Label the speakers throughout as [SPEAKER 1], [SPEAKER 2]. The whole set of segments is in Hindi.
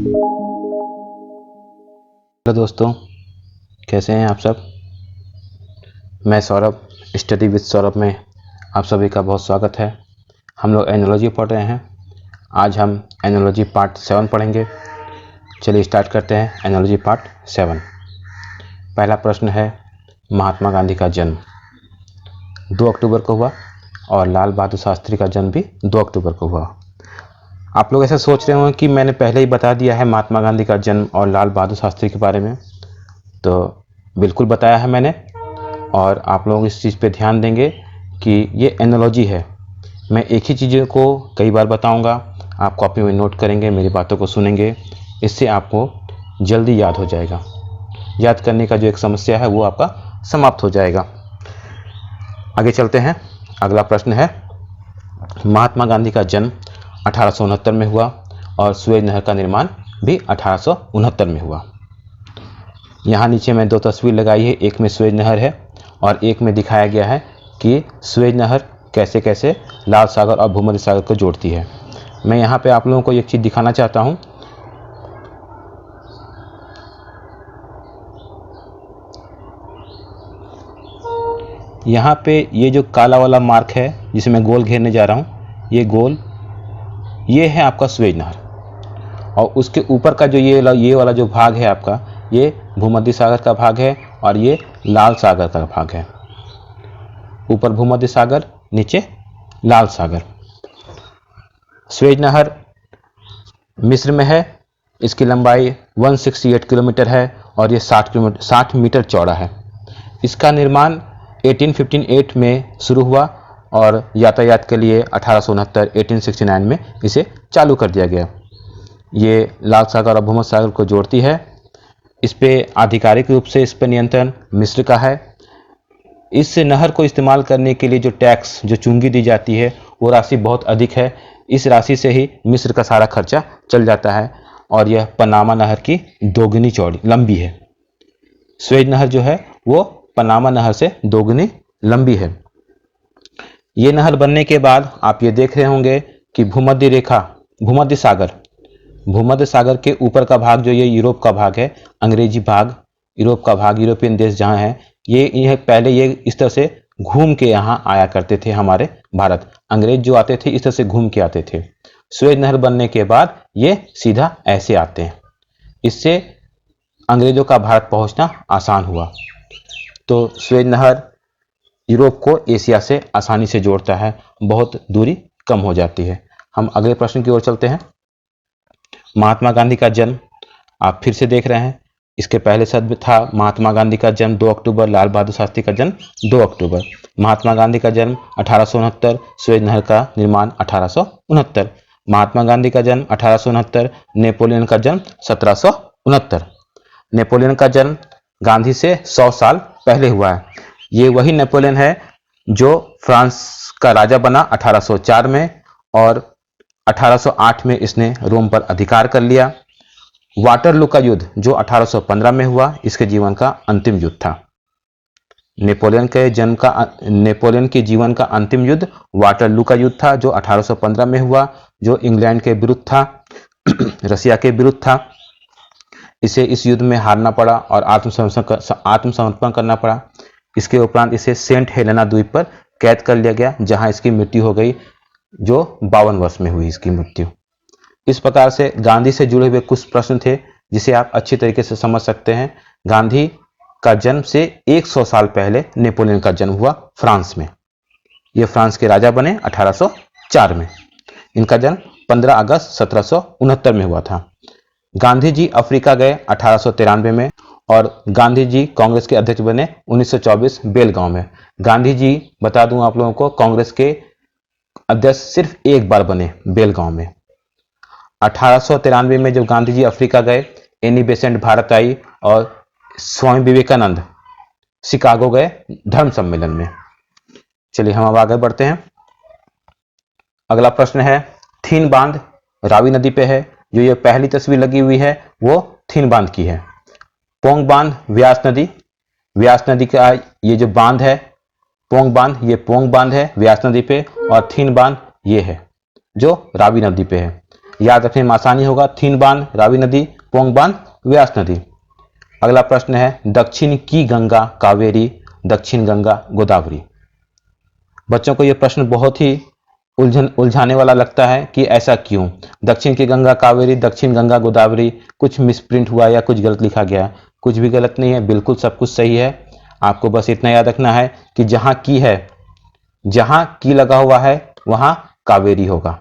[SPEAKER 1] हेलो दोस्तों, कैसे हैं आप सब। मैं सौरभ, स्टडी विद सौरभ में आप सभी का बहुत स्वागत है। हम लोग एनोलॉजी पढ़ रहे हैं। आज हम एनोलॉजी पार्ट 7 पढ़ेंगे। चलिए स्टार्ट करते हैं एनोलॉजी पार्ट 7। पहला प्रश्न है, महात्मा गांधी का जन्म 2 अक्टूबर को हुआ और लाल बहादुर शास्त्री का जन्म भी 2 अक्टूबर को हुआ। आप लोग ऐसा सोच रहे होंगे कि मैंने पहले ही बता दिया है महात्मा गांधी का जन्म और लाल बहादुर शास्त्री के बारे में। तो बिल्कुल बताया है मैंने, और आप लोग इस चीज़ पे ध्यान देंगे कि ये एनालॉजी है। मैं एक ही चीज़ों को कई बार बताऊंगा, आप कॉपी में नोट करेंगे, मेरी बातों को सुनेंगे, इससे आपको जल्दी याद हो जाएगा। याद करने का जो एक समस्या है वो आपका समाप्त हो जाएगा। आगे चलते हैं। अगला प्रश्न है, महात्मा गांधी का जन्म 1869 में हुआ और सुएज नहर का निर्माण भी 1869 में हुआ। यहाँ नीचे मैं 2 तस्वीर लगाई है, एक में सुएज नहर है और एक में दिखाया गया है कि सुएज नहर कैसे कैसे लाल सागर और भूमध्य सागर को जोड़ती है। मैं यहाँ पे आप लोगों को एक चीज़ दिखाना चाहता हूँ। यहाँ पे ये जो काला वाला मार्क है जिसे मैं गोल घेरने जा रहा हूँ, ये गोल, ये है आपका सुएज नहर, और उसके ऊपर का जो ये वाला जो भाग है आपका, ये भूमध्य सागर का भाग है और ये लाल सागर का भाग है। ऊपर भूमध्य सागर, नीचे लाल सागर। सुएज नहर मिस्र में है। इसकी लंबाई 168 किलोमीटर है और ये 60 मीटर चौड़ा है। इसका निर्माण 1858 में शुरू हुआ और यातायात के लिए 1869 में इसे चालू कर दिया गया। ये लाल सागर और भूमध्य सागर को जोड़ती है। इस पे आधिकारिक रूप से इस पर नियंत्रण मिस्र का है। इस नहर को इस्तेमाल करने के लिए जो टैक्स, जो चुंगी दी जाती है, वो राशि बहुत अधिक है। इस राशि से ही मिस्र का सारा खर्चा चल जाता है और यह पनामा नहर की दोगुनी चौड़ी लंबी है। सुएज नहर जो है वो पनामा नहर से दोगुनी लंबी है। ये नहर बनने के बाद आप ये देख रहे होंगे कि भूमध्य सागर के ऊपर का भाग जो ये यूरोप का भाग है, अंग्रेजी भाग, यूरोप का भाग, यूरोपियन देश जहाँ है, ये पहले ये इस तरह से घूम के यहाँ आया करते थे हमारे भारत। अंग्रेज जो आते थे इस तरह से घूम के आते थे। सुएज नहर बनने के बाद ये सीधा ऐसे आते हैं। इससे अंग्रेजों का भारत पहुँचना आसान हुआ। तो सुएज नहर यूरोप को एशिया से आसानी से जोड़ता है, बहुत दूरी कम हो जाती है। हम अगले प्रश्न की ओर चलते हैं। महात्मा गांधी का जन्म आप फिर से देख रहे हैं। इसके पहले शब्द था महात्मा गांधी का जन्म 2 अक्टूबर, लाल बहादुर शास्त्री का जन्म 2 अक्टूबर। महात्मा गांधी का जन्म 1869, सुएज नहर का निर्माण 1869। महात्मा गांधी का जन्म 1869, नेपोलियन का जन्म 1769। नेपोलियन का जन्म गांधी से 100 साल पहले हुआ है। ये वही नेपोलियन है जो फ्रांस का राजा बना 1804 में और 1808 में इसने रोम पर अधिकार कर लिया। वाटरलू का युद्ध जो 1815 में हुआ, इसके जीवन का अंतिम युद्ध था। नेपोलियन के जीवन का अंतिम युद्ध वाटरलू का युद्ध था जो 1815 में हुआ, जो इंग्लैंड के विरुद्ध था, रसिया के विरुद्ध था। इसे इस युद्ध में हारना पड़ा और आत्मसमर्पण करना पड़ा। इसके उपरांत इसे सेंट हेलेना द्वीप पर कैद कर लिया गया, जहां इसकी मृत्यु हो गई, जो 52 वर्ष में हुई इसकी मृत्यु। इस प्रकार से गांधी से जुड़े हुए कुछ प्रश्न थे जिसे आप अच्छी तरीके से समझ सकते हैं। गांधी का जन्म से 100 साल पहले नेपोलियन का जन्म हुआ फ्रांस में। ये फ्रांस के राजा बने 1804 में। इनका जन्म 15 अगस्त 1769 में हुआ था। गांधी जी अफ्रीका गए 1893 में और गांधी जी कांग्रेस के अध्यक्ष बने 1924 बेलगांव में। गांधी जी, बता दूं आप लोगों को, कांग्रेस के अध्यक्ष सिर्फ एक बार बने, बेलगांव में। 1893 में जब गांधी जी अफ्रीका गए, एनी बेसेंट भारत आई और स्वामी विवेकानंद शिकागो गए धर्म सम्मेलन में। चलिए हम अब आगे बढ़ते हैं। अगला प्रश्न है, थीन बांध रावी नदी पे है। जो ये पहली तस्वीर लगी हुई है वो थीन बांध की है। पोंग बांध व्यास नदी का ये जो बांध है, पोंग बांध, ये पोंग बांध है व्यास नदी पे, और थीन बांध ये है जो रावी नदी पे है। याद रखने में आसानी होगा। थीन बांध रावी नदी, पोंग बांध व्यास नदी। अगला प्रश्न है दक्षिण की गंगा कावेरी, दक्षिण गंगा गोदावरी। बच्चों को यह प्रश्न बहुत ही उलझाने वाला लगता है कि ऐसा क्यों, दक्षिण की गंगा कावेरी, दक्षिण गंगा गोदावरी, कुछ मिसप्रिंट हुआ या कुछ गलत लिखा गया। कुछ भी गलत नहीं है, बिल्कुल सब कुछ सही है। आपको बस इतना याद रखना है कि जहां की है, जहां की लगा हुआ है वहां कावेरी होगा,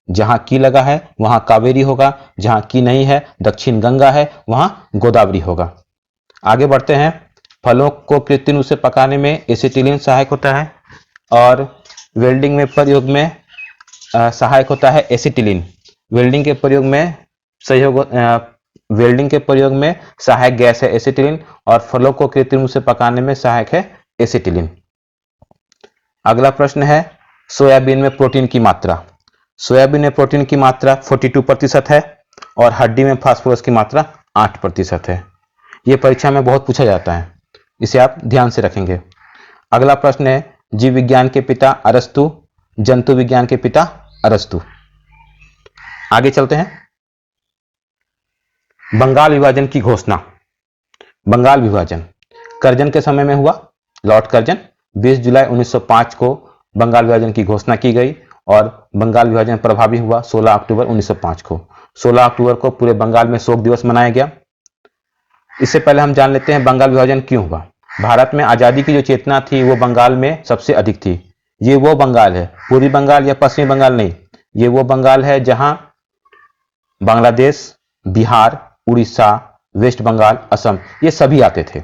[SPEAKER 1] जहां की लगा है वहां कावेरी होगा, जहां की नहीं है दक्षिण गंगा है वहां गोदावरी होगा। आगे बढ़ते हैं। फलों को कृत्रिम रूप से पकाने में एसिटिलीन सहायक होता है और वेल्डिंग में प्रयोग में सहायक होता है एसिटिलीन। वेल्डिंग के प्रयोग में वेल्डिंग के प्रयोग में सहायक गैस है एसिटिलीन और फलों को कृत्रिम रूप से पकाने में सहायक है एसिटिलीन। अगला प्रश्न है सोयाबीन में प्रोटीन की मात्रा। सोयाबीन में प्रोटीन की मात्रा 42% है और हड्डी में फास्फोरस की मात्रा 8% है। यह परीक्षा में बहुत पूछा जाता है, इसे आप ध्यान से रखेंगे। अगला प्रश्न है जीव विज्ञान के पिता अरस्तु, जंतु विज्ञान के पिता अरस्तु। आगे चलते हैं। बंगाल विभाजन की घोषणा। बंगाल विभाजन कर्जन के समय में हुआ, लॉर्ड कर्जन। 20 जुलाई 1905 को बंगाल विभाजन की घोषणा की गई और बंगाल विभाजन प्रभावी हुआ 16 अक्टूबर 1905 को। 16 अक्टूबर को पूरे बंगाल में शोक दिवस मनाया गया। इससे पहले हम जान लेते हैं बंगाल विभाजन क्यों हुआ। भारत में आजादी की जो चेतना थी वो बंगाल में सबसे अधिक थी। ये वो बंगाल है, पूर्वी बंगाल या पश्चिमी बंगाल नहीं, ये वो बंगाल है जहां बांग्लादेश, बिहार, उड़ीसा, वेस्ट बंगाल, असम ये सभी आते थे।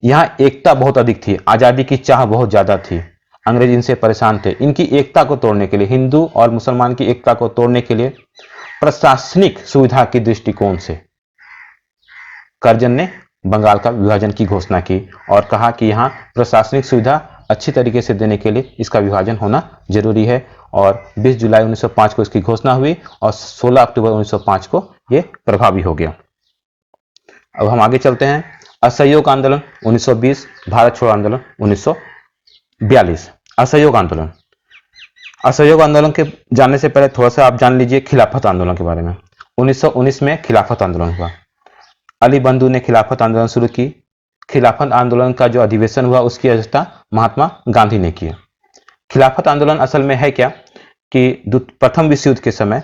[SPEAKER 1] यहां एकता बहुत अधिक थी, आजादी की चाह बहुत ज्यादा थी। अंग्रेज इनसे परेशान थे। इनकी एकता को तोड़ने के लिए, हिंदू और मुसलमान की एकता को तोड़ने के लिए प्रशासनिक सुविधा के दृष्टिकोण से कर्जन ने बंगाल का विभाजन की घोषणा की और कहा कि यहां प्रशासनिक सुविधा अच्छी तरीके से देने के लिए इसका विभाजन होना जरूरी है और 20 जुलाई 1905 को इसकी घोषणा हुई और 16 अक्टूबर 1905 को यह प्रभावी हो गया। अब हम आगे चलते हैं। असहयोग आंदोलन 1920, भारत छोड़ो आंदोलन 1942। असहयोग आंदोलन, असहयोग आंदोलन के जानने से पहले थोड़ा सा आप जान लीजिए खिलाफत आंदोलन के बारे में। 1919 में खिलाफत आंदोलन हुआ। अली बंधु ने खिलाफत आंदोलन शुरू की। खिलाफत आंदोलन का जो अधिवेशन हुआ उसकी अध्यक्षता महात्मा गांधी ने की। खिलाफत आंदोलन असल में है क्या कि प्रथम विश्व युद्ध के समय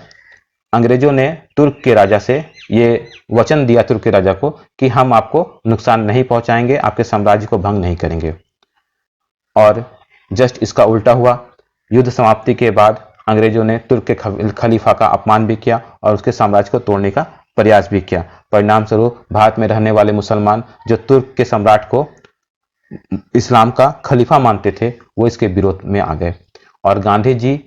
[SPEAKER 1] अंग्रेजों ने तुर्क के राजा से ये वचन दिया, तुर्क के राजा को, कि हम आपको नुकसान नहीं पहुंचाएंगे, आपके साम्राज्य को भंग नहीं करेंगे। और जस्ट इसका उल्टा हुआ। युद्ध समाप्ति के बाद अंग्रेजों ने तुर्क के खलीफा का अपमान भी किया और उसके साम्राज्य को तोड़ने का प्रयास भी किया। परिणाम स्वरूप भारत में रहने वाले मुसलमान जो तुर्क के सम्राट को इस्लाम का खलीफा मानते थे वो इसके विरोध में आ गए और गांधी जी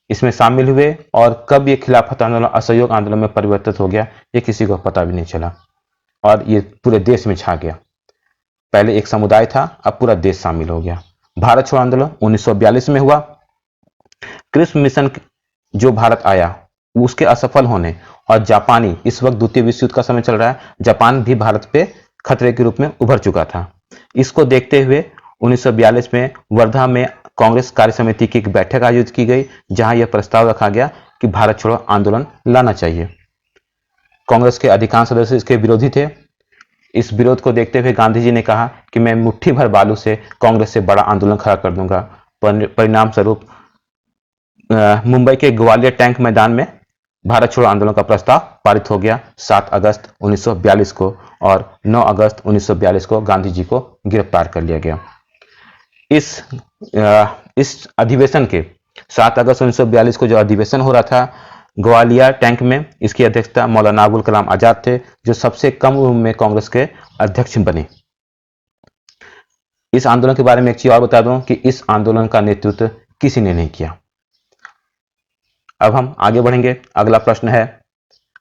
[SPEAKER 1] इसमें शामिल हुए। और कब ये खिलाफत आंदोलन असहयोग आंदोलन में परिवर्तित हो गया ये किसी को पता भी नहीं चला और ये पूरे देश में छा गया। पहले एक समुदाय था, अब पूरा देश शामिल हो गया। भारत छोड़ो आंदोलन 1942 में हुआ। कृष्ण मिशन जो भारत आया उसके असफल होने और जापानी, इस वक्त द्वितीय विश्व युद्ध का समय चल रहा है, जापान भी भारत पे खतरे के रूप में उभर चुका था। इसको देखते हुए 1942 में वर्धा में कांग्रेस कार्य समिति की एक बैठक आयोजित की गई जहां यह प्रस्ताव रखा गया कि भारत छोड़ो आंदोलन लाना चाहिए। कांग्रेस के अधिकांश सदस्य इसके विरोधी थे। इस विरोध को देखते हुए गांधी जी ने कहा कि मैं मुट्ठी भर बालू से कांग्रेस से बड़ा आंदोलन खड़ा कर दूंगा। परिणाम स्वरूप मुंबई के ग्वालियर टैंक मैदान में भारत छोड़ो आंदोलन का प्रस्ताव पारित हो गया 7 अगस्त 1942 को और 9 अगस्त 1942 को गांधी जी को गिरफ्तार कर लिया गया। इस अधिवेशन के 7 अगस्त 1942 को जो अधिवेशन हो रहा था ग्वालियर टैंक में, इसकी अध्यक्षता मौलाना अबुल कलाम आजाद थे जो सबसे कम उम्र में कांग्रेस के अध्यक्ष बने। इस आंदोलन के बारे में एक चीज और बता दूं कि इस आंदोलन का नेतृत्व किसी ने नहीं किया। अब हम आगे बढ़ेंगे। अगला प्रश्न है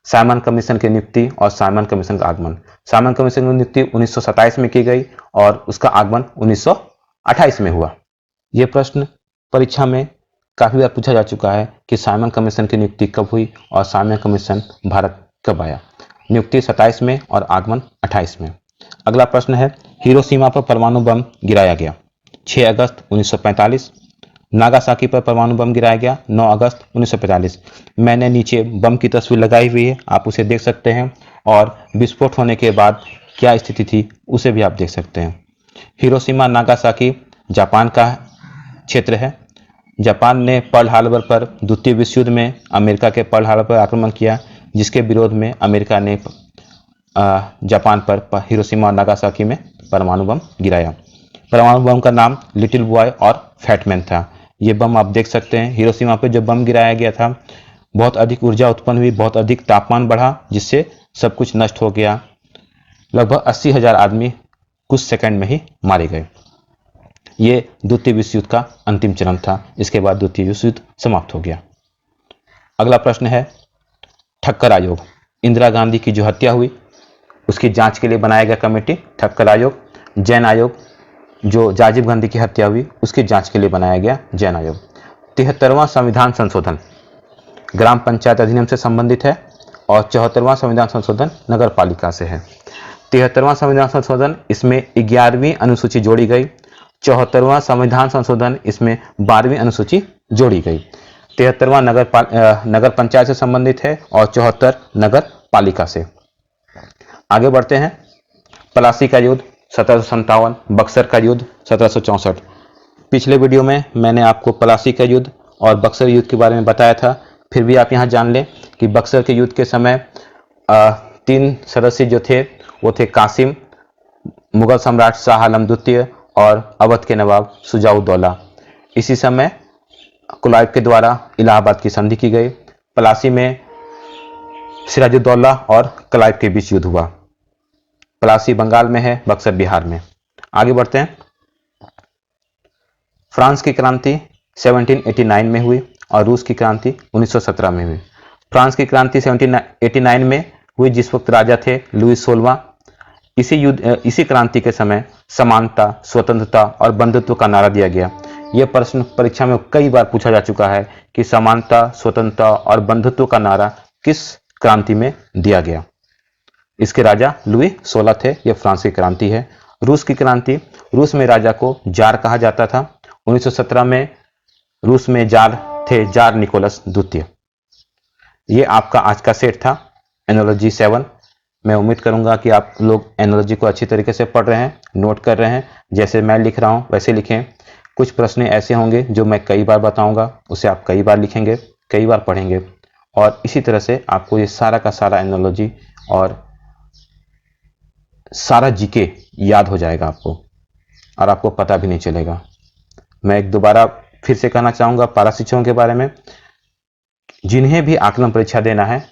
[SPEAKER 1] साइमन कमीशन की नियुक्ति और साइमन कमीशन का आगमन। साइमन कमीशन की नियुक्ति 1927 में की गई और उसका आगमन 1928 में हुआ। यह प्रश्न परीक्षा में काफी बार पूछा जा चुका है कि साइमन कमीशन की नियुक्ति कब हुई और साइमन कमीशन भारत कब आया। नियुक्ति 27 में और आगमन 28 में। अगला प्रश्न है हिरोशिमा पर परमाणु बम गिराया गया 6 अगस्त 1945, नागासाकी पर परमाणु बम गिराया गया 9 अगस्त 1945। मैंने नीचे बम की तस्वीर लगाई हुई है, आप उसे देख सकते हैं, और विस्फोट होने के बाद क्या स्थिति थी उसे भी आप देख सकते हैं। हिरोशिमा नागासाकी जापान का क्षेत्र है। जापान ने पर्ल हार्बर पर द्वितीय विश्व युद्ध में अमेरिका के पर्ल हार्बर पर आक्रमण किया, जिसके विरोध में अमेरिका ने जापान पर हिरोशिमा और नागासाकी में परमाणु बम गिराया। परमाणु बम का नाम लिटिल बॉय और फैटमैन था। ये बम आप देख सकते हैं। हिरोशिमा पे जो बम गिराया गया था, बहुत अधिक ऊर्जा उत्पन्न हुई, बहुत अधिक तापमान बढ़ा, जिससे सब कुछ नष्ट हो गया। लगभग 80,000 आदमी कुछ सेकंड में ही मारे गए। ये द्वितीय विश्व युद्ध का अंतिम चरण था। इसके बाद द्वितीय विश्व युद्ध समाप्त हो गया। अगला प्रश्न है ठक्कर आयोग। इंदिरा गांधी की जो हत्या हुई उसकी जांच के लिए बनाया गया कमेटी ठक्कर आयोग। जैन आयोग, जो राजीव गांधी की हत्या हुई उसकी जांच के लिए बनाया गया जैन आयोग। 73वां संविधान संशोधन ग्राम पंचायत अधिनियम से संबंधित है, और 74वां संविधान संशोधन नगर पालिका से है। 73वां संविधान संशोधन, इसमें 11वीं अनुसूची जोड़ी गई। 74वां संविधान संशोधन, इसमें 12वीं अनुसूची जोड़ी गई। 73वां नगर पंचायत से संबंधित है और 74 नगर पालिका से। आगे बढ़ते हैं। पलासी का युद्ध 1757, बक्सर का युद्ध 1764। पिछले वीडियो में मैंने आपको पलासी का युद्ध और बक्सर युद्ध के बारे में बताया था। फिर भी आप यहाँ जान लें कि बक्सर के युद्ध के समय 3 सदस्य जो थे वो थे कासिम, मुगल सम्राट शाह आलम द्वितीय और अवध के नवाब शुजाउद्दौला। इसी समय कुलाइब के द्वारा इलाहाबाद की संधि की गई। पलासी में सिराजुद्दौला और क्लाइव के बीच युद्ध हुआ। पलासी बंगाल में है, बक्सर बिहार में। आगे बढ़ते हैं। फ्रांस की क्रांति 1789 में हुई और रूस की क्रांति 1917 में हुई। फ्रांस की क्रांति 1789 में हुई, जिस वक्त राजा थे लुई 16वां। इसी क्रांति के समय समानता, स्वतंत्रता और बंधुत्व का नारा दिया गया। यह प्रश्न परीक्षा में कई बार पूछा जा चुका है कि समानता, स्वतंत्रता और बंधुत्व का नारा किस क्रांति में दिया गया। इसके राजा लुई 16 थे। यह फ्रांस की क्रांति है। रूस की क्रांति, रूस में राजा को जार कहा जाता था। 1917 में रूस में जार थे जार निकोलस द्वितीय। ये आपका आज का सेट था एनोलॉजी 7। मैं उम्मीद करूंगा कि आप लोग एनोलॉजी को अच्छी तरीके से पढ़ रहे हैं, नोट कर रहे हैं। जैसे मैं लिख रहा हूं वैसे लिखें। कुछ प्रश्न ऐसे होंगे जो मैं कई बार बताऊंगा, उसे आप कई बार लिखेंगे, कई बार पढ़ेंगे, और इसी तरह से आपको ये सारा का सारा एनोलॉजी और सारा जीके याद हो जाएगा आपको, और आपको पता भी नहीं चलेगा। मैं एक दोबारा फिर से कहना चाहूंगा पारा शिक्षकों के बारे में। जिन्हें भी आकलन परीक्षा देना है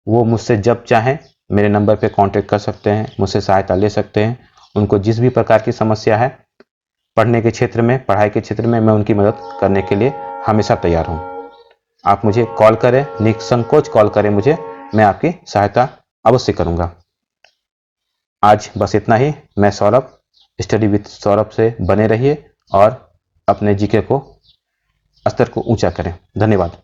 [SPEAKER 1] वो मुझसे जब चाहें मेरे नंबर पे कांटेक्ट कर सकते हैं, मुझसे सहायता ले सकते हैं। उनको जिस भी प्रकार की समस्या है पढ़ने के क्षेत्र में, पढ़ाई के क्षेत्र में, मैं उनकी मदद करने के लिए हमेशा तैयार हूं। आप मुझे कॉल करें, निसंकोच कॉल करें मुझे, मैं आपकी सहायता अवश्य करूंगा। आज बस इतना ही। मैं सौरभ, स्टडी विद सौरभ से बने रहिए और अपने जीके को स्तर को ऊंचा करें। धन्यवाद।